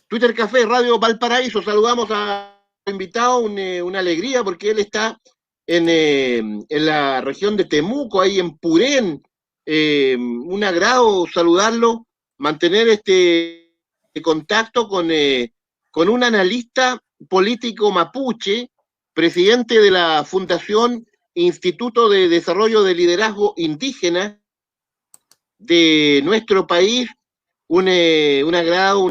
Twitter Café, Radio Valparaíso. Saludamos a invitado, una alegría porque él está en la región de Temuco, ahí en Purén. Un agrado saludarlo, mantener este contacto con un analista político mapuche, presidente de la Fundación Instituto de Desarrollo de Liderazgo Indígena de nuestro país. Un agrado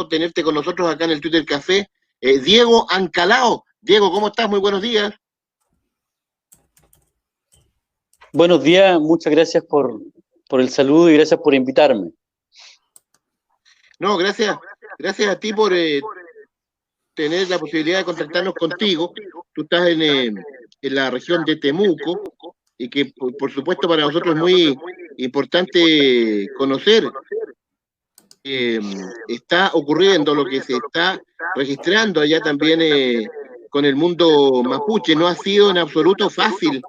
tenerte con nosotros acá en el Twitter Café. Diego Ancalao. Diego, ¿cómo estás? Muy buenos días. Buenos días, muchas gracias por el saludo y gracias por invitarme. No, gracias a ti por tener la posibilidad de contactarnos contigo. Tú estás en la región de Temuco y que por supuesto para nosotros es muy importante conocer. Está ocurriendo, lo que se está registrando allá también con el mundo mapuche. No ha sido en absoluto fácil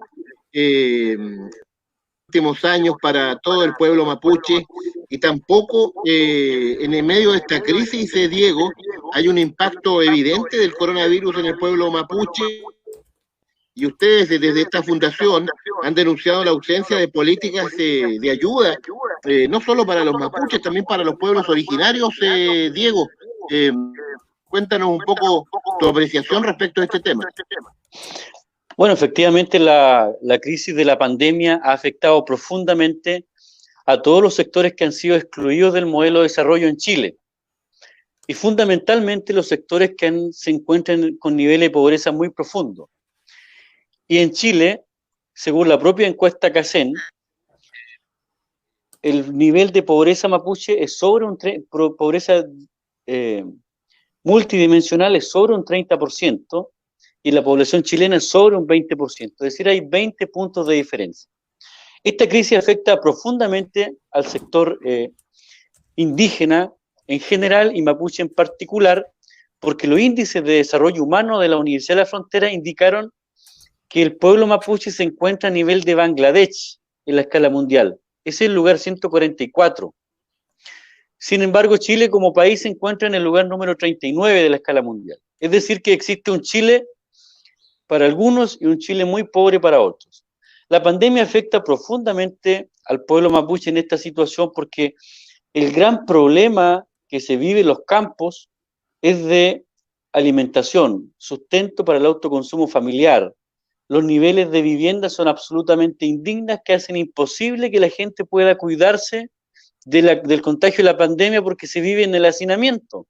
últimos años para todo el pueblo mapuche y tampoco en el medio de esta crisis, Diego, hay un impacto evidente del coronavirus en el pueblo mapuche. Y ustedes desde esta fundación han denunciado la ausencia de políticas de ayuda, no solo para los mapuches, también para los pueblos originarios. Diego, eh, cuéntanos un poco tu apreciación respecto a este tema. Bueno, efectivamente la crisis de la pandemia ha afectado profundamente a todos los sectores que han sido excluidos del modelo de desarrollo en Chile. Y fundamentalmente los sectores que se encuentran con niveles de pobreza muy profundos. Y en Chile, según la propia encuesta CACEN, el nivel de pobreza mapuche es sobre pobreza multidimensional es sobre un 30% y la población chilena es sobre un 20%. Es decir, hay 20 puntos de diferencia. Esta crisis afecta profundamente al sector indígena en general y mapuche en particular, porque los índices de desarrollo humano de la Universidad de la Frontera indicaron que el pueblo mapuche se encuentra a nivel de Bangladesh en la escala mundial. Es el lugar 144. Sin embargo, Chile como país se encuentra en el lugar número 39 de la escala mundial. Es decir, que existe un Chile para algunos y un Chile muy pobre para otros. La pandemia afecta profundamente al pueblo mapuche en esta situación porque el gran problema que se vive en los campos es de alimentación, sustento para el autoconsumo familiar. Los niveles de vivienda son absolutamente indignas que hacen imposible que la gente pueda cuidarse del contagio de la pandemia porque se vive en el hacinamiento.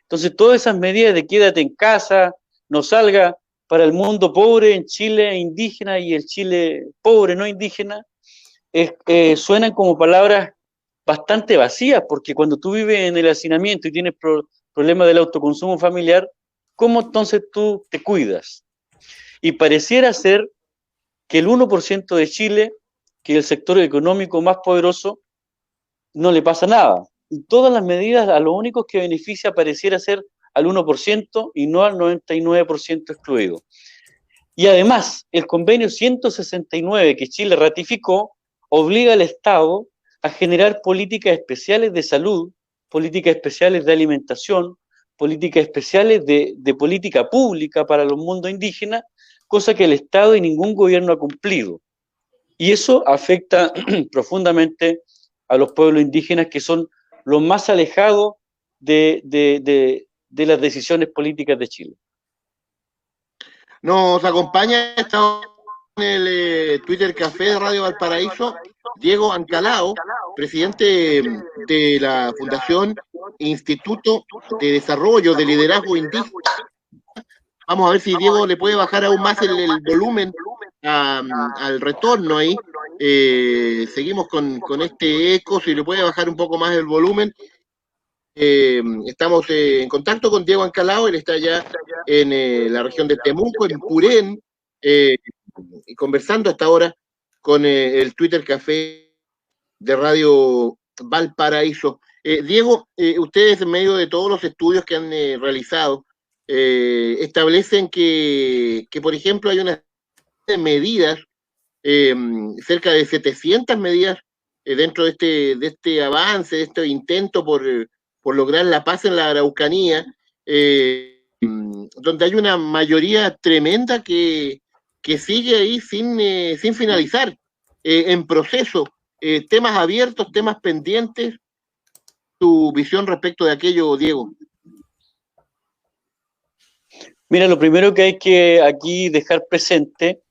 Entonces, todas esas medidas de quédate en casa, no salga, para el mundo pobre en Chile indígena y el Chile pobre no indígena, suenan como palabras bastante vacías, porque cuando tú vives en el hacinamiento y tienes problemas del autoconsumo familiar, ¿cómo entonces tú te cuidas? Y pareciera ser que el 1% de Chile, que es el sector económico más poderoso, no le pasa nada. Y todas las medidas a lo único que beneficia pareciera ser al 1% y no al 99% excluido. Y además, el convenio 169 que Chile ratificó obliga al Estado a generar políticas especiales de salud, políticas especiales de alimentación, políticas especiales de política pública para los mundos indígenas, cosa que el Estado y ningún gobierno ha cumplido. Y eso afecta profundamente a los pueblos indígenas que son los más alejados de las decisiones políticas de Chile. Nos acompaña en el Twitter Café de Radio Valparaíso, Diego Ancalao, presidente de la Fundación Instituto de Desarrollo de Liderazgo Indígena. Vamos a ver si Diego le puede bajar aún más el volumen al retorno ahí. Seguimos con este eco, si le puede bajar un poco más el volumen. Estamos en contacto con Diego Ancalao, él está allá en la región de Temuco, en Purén, y conversando hasta ahora con el Twitter Café de Radio Valparaíso. Diego, ustedes en medio de todos los estudios que han realizado, establecen que, por ejemplo, hay una serie de medidas, cerca de 700 medidas dentro de este avance, de este intento por lograr la paz en la Araucanía, donde hay una mayoría tremenda que sigue ahí sin finalizar, en proceso, temas abiertos, temas pendientes. Tu visión respecto de aquello, Diego. Mira, lo primero que hay que aquí dejar presente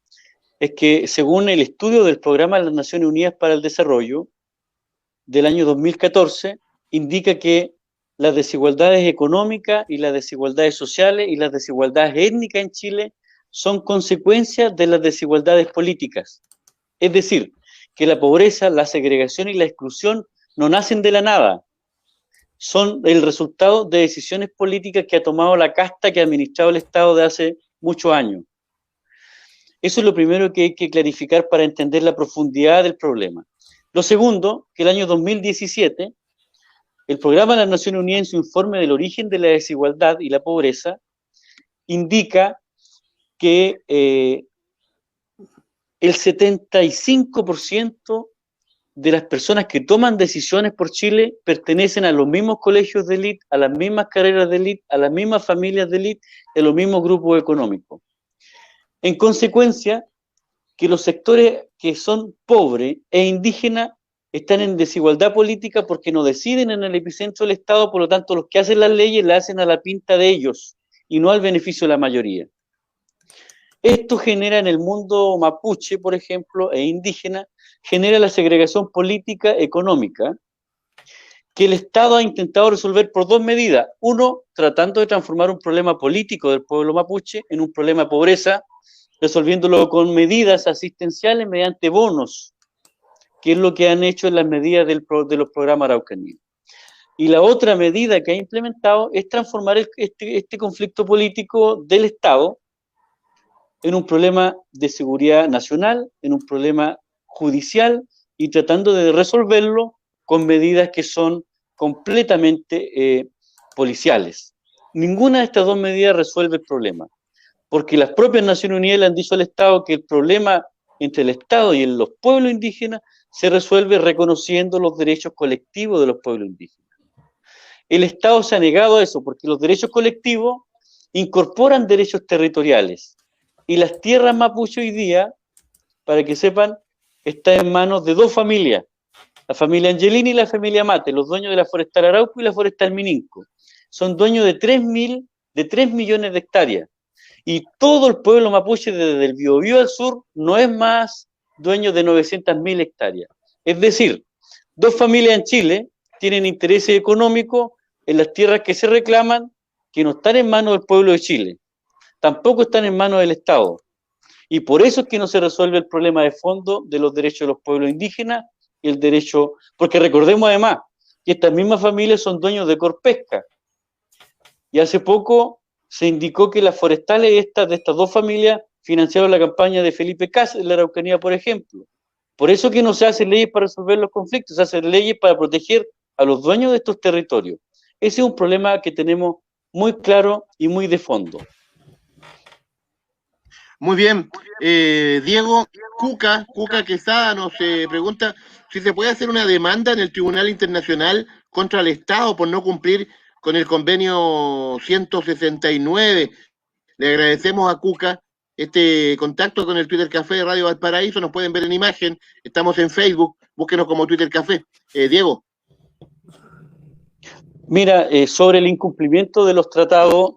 es que según el estudio del Programa de las Naciones Unidas para el Desarrollo del año 2014, indica que las desigualdades económicas y las desigualdades sociales y las desigualdades étnicas en Chile son consecuencias de las desigualdades políticas. Es decir, que la pobreza, la segregación y la exclusión no nacen de la nada, son el resultado de decisiones políticas que ha tomado la casta que ha administrado el Estado de hace muchos años. Eso es lo primero que hay que clarificar para entender la profundidad del problema. Lo segundo, que el año 2017, el Programa de las Naciones Unidas en su informe del origen de la desigualdad y la pobreza, indica que el 75% de las personas que toman decisiones por Chile pertenecen a los mismos colegios de élite, a las mismas carreras de élite, a las mismas familias de élite, a los mismos grupos económicos. En consecuencia, que los sectores que son pobres e indígenas están en desigualdad política porque no deciden en el epicentro del Estado, por lo tanto los que hacen las leyes las hacen a la pinta de ellos y no al beneficio de la mayoría. Esto genera en el mundo mapuche, por ejemplo, e indígena, genera la segregación política económica que el Estado ha intentado resolver por dos medidas. Uno, tratando de transformar un problema político del pueblo mapuche en un problema de pobreza, resolviéndolo con medidas asistenciales mediante bonos, que es lo que han hecho en las medidas de los programas Araucanía. Y la otra medida que ha implementado es transformar este conflicto político del Estado en un problema de seguridad nacional, en un problema judicial, y tratando de resolverlo con medidas que son completamente policiales. Ninguna de estas dos medidas resuelve el problema, porque las propias Naciones Unidas le han dicho al Estado que el problema entre el Estado y los pueblos indígenas se resuelve reconociendo los derechos colectivos de los pueblos indígenas. El Estado se ha negado a eso, porque los derechos colectivos incorporan derechos territoriales, y las tierras mapuche hoy día, para que sepan, está en manos de dos familias, la familia Angelini y la familia Mate, los dueños de la Forestal Arauco y la Forestal Mininco. Son dueños de 3 millones de hectáreas. Y todo el pueblo mapuche, desde el Biobío al sur, no es más dueño de 900.000 hectáreas. Es decir, dos familias en Chile tienen intereses económicos en las tierras que se reclaman, que no están en manos del pueblo de Chile, tampoco están en manos del Estado. Y por eso es que no se resuelve el problema de fondo de los derechos de los pueblos indígenas y el derecho, porque recordemos además que estas mismas familias son dueños de Corpesca. Y hace poco se indicó que las forestales de estas dos familias financiaron la campaña de Felipe Cas en la Araucanía, por ejemplo. Por eso que no se hacen leyes para resolver los conflictos, se hacen leyes para proteger a los dueños de estos territorios. Ese es un problema que tenemos muy claro y muy de fondo. Muy bien. Diego, Cuca Quesada nos pregunta si se puede hacer una demanda en el Tribunal Internacional contra el Estado por no cumplir con el convenio 169. Le agradecemos a Cuca este contacto con el Twitter Café de Radio Valparaíso. Nos pueden ver en imagen. Estamos en Facebook. Búsquenos como Twitter Café. Diego. Mira, sobre el incumplimiento de los tratados,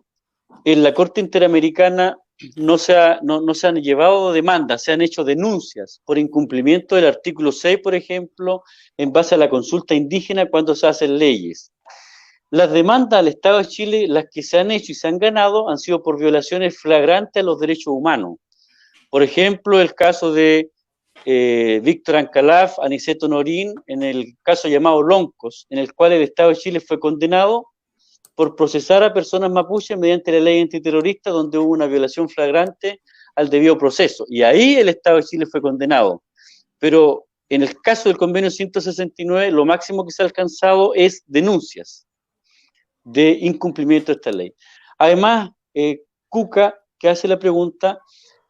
en la Corte Interamericana no se han llevado demandas, se han hecho denuncias por incumplimiento del artículo 6, por ejemplo, en base a la consulta indígena cuando se hacen leyes. Las demandas al Estado de Chile, las que se han hecho y se han ganado, han sido por violaciones flagrantes a los derechos humanos. Por ejemplo, el caso de Víctor Ancalaf, Aniceto Norín, en el caso llamado Loncos, en el cual el Estado de Chile fue condenado por procesar a personas mapuches mediante la ley antiterrorista, donde hubo una violación flagrante al debido proceso. Y ahí el Estado de Chile fue condenado. Pero en el caso del convenio 169, lo máximo que se ha alcanzado es denuncias de incumplimiento de esta ley. Además, Cuca, que hace la pregunta,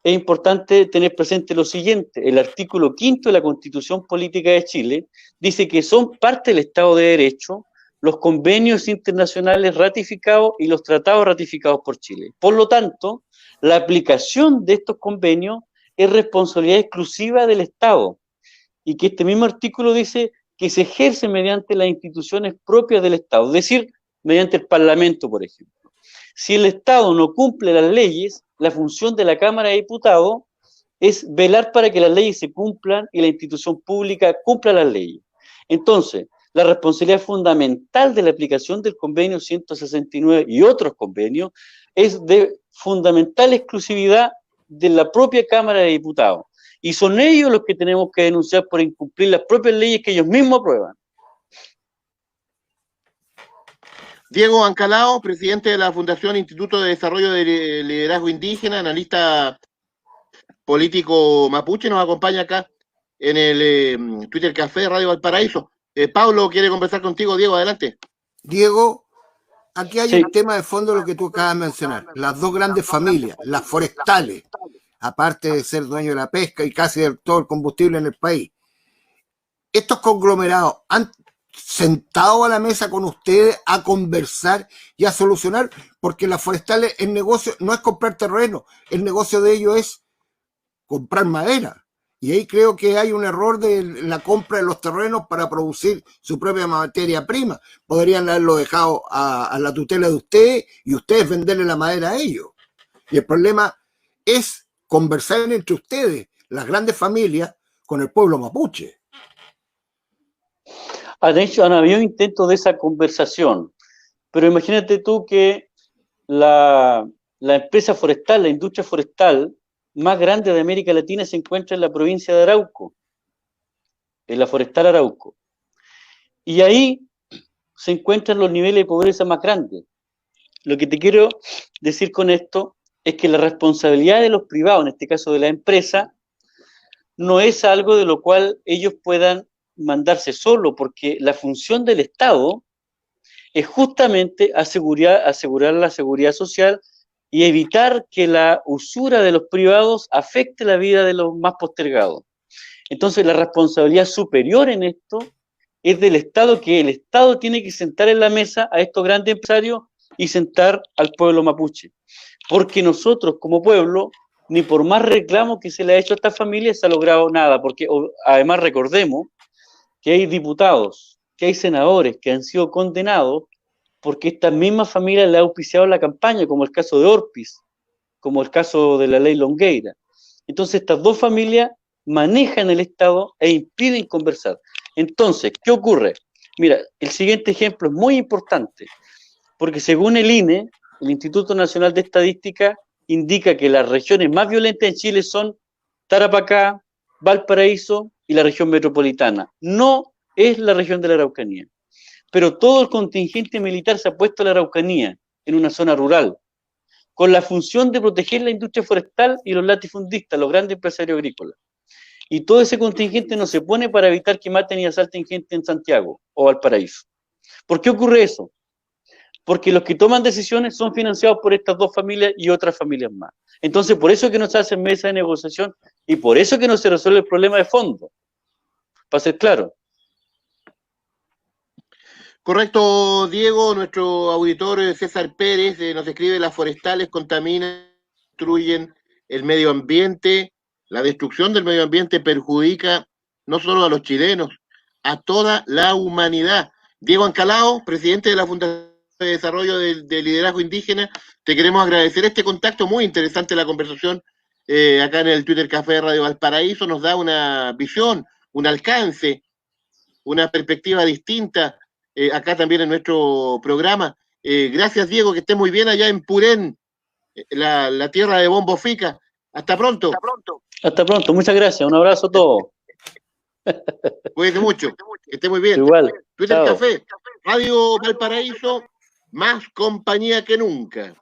es importante tener presente lo siguiente: el artículo 5 de la Constitución Política de Chile dice que son parte del Estado de Derecho los convenios internacionales ratificados y los tratados ratificados por Chile. Por lo tanto, la aplicación de estos convenios es responsabilidad exclusiva del Estado, y que este mismo artículo dice que se ejerce mediante las instituciones propias del Estado, es decir, mediante el Parlamento, por ejemplo. Si el Estado no cumple las leyes, la función de la Cámara de Diputados es velar para que las leyes se cumplan y la institución pública cumpla las leyes. Entonces, la responsabilidad fundamental de la aplicación del convenio 169 y otros convenios es de fundamental exclusividad de la propia Cámara de Diputados. Y son ellos los que tenemos que denunciar por incumplir las propias leyes que ellos mismos aprueban. Diego Ancalao, presidente de la Fundación Instituto de Desarrollo de Liderazgo Indígena, analista político mapuche, nos acompaña acá en el Twitter Café de Radio Valparaíso. Pablo quiere conversar contigo. Diego, adelante. Diego, aquí hay un tema de fondo, lo que tú acabas de mencionar. Las dos grandes familias, las forestales, aparte de ser dueños de la pesca y casi de todo el combustible en el país. Estos conglomerados han sentado a la mesa con ustedes a conversar y a solucionar, porque las forestales, el negocio no es comprar terreno, el negocio de ellos es comprar madera. Y ahí creo que hay un error de la compra de los terrenos para producir su propia materia prima. Podrían haberlo dejado a la tutela de ustedes y ustedes venderle la madera a ellos. Y el problema es conversar entre ustedes, las grandes familias, con el pueblo mapuche. Han habido intentos de esa conversación, pero imagínate tú que la empresa forestal, la industria forestal más grande de América Latina se encuentra en la provincia de Arauco, en la forestal Arauco. Y ahí se encuentran los niveles de pobreza más grandes. Lo que te quiero decir con esto es que la responsabilidad de los privados, en este caso de la empresa, no es algo de lo cual ellos puedan mandarse solo, porque la función del Estado es justamente asegurar la seguridad social y evitar que la usura de los privados afecte la vida de los más postergados. Entonces, la responsabilidad superior en esto es del Estado, que el Estado tiene que sentar en la mesa a estos grandes empresarios y sentar al pueblo mapuche. Porque nosotros, como pueblo, ni por más reclamo que se le ha hecho a esta familia, se ha logrado nada. Porque además recordemos que hay diputados, que hay senadores que han sido condenados porque esta misma familia le ha auspiciado la campaña, como el caso de Orpis, como el caso de la ley Longueira. Entonces, estas dos familias manejan el Estado e impiden conversar. Entonces, ¿qué ocurre? Mira, el siguiente ejemplo es muy importante, porque según el INE, el Instituto Nacional de Estadística, indica que las regiones más violentas en Chile son Tarapacá, Valparaíso y la región metropolitana. No es la región de la Araucanía. Pero todo el contingente militar se ha puesto a la Araucanía, en una zona rural, con la función de proteger la industria forestal y los latifundistas, los grandes empresarios agrícolas. Y todo ese contingente no se pone para evitar que maten y asalten gente en Santiago o Valparaíso. ¿Por qué ocurre eso? Porque los que toman decisiones son financiados por estas dos familias y otras familias más. Entonces, por eso que no se hacen mesas de negociación y por eso que no se resuelve el problema de fondo. Para ser claro. Correcto, Diego. Nuestro auditor César Pérez nos escribe: las forestales contaminan, destruyen el medio ambiente. La destrucción del medio ambiente perjudica no solo a los chilenos, a toda la humanidad. Diego Ancalao, presidente de la Fundación de Desarrollo de Liderazgo Indígena, te queremos agradecer este contacto. Muy interesante la conversación acá en el Twitter Café de Radio Valparaíso. Nos da una visión, un alcance, una perspectiva distinta acá también en nuestro programa. Gracias, Diego, que estés muy bien allá en Purén, la tierra de Bombo Fica. Hasta pronto. Hasta pronto, muchas gracias, un abrazo a todos. Cuídense mucho, que esté muy bien. Igual. Twitter Chao. Café, Radio Valparaíso, más compañía que nunca.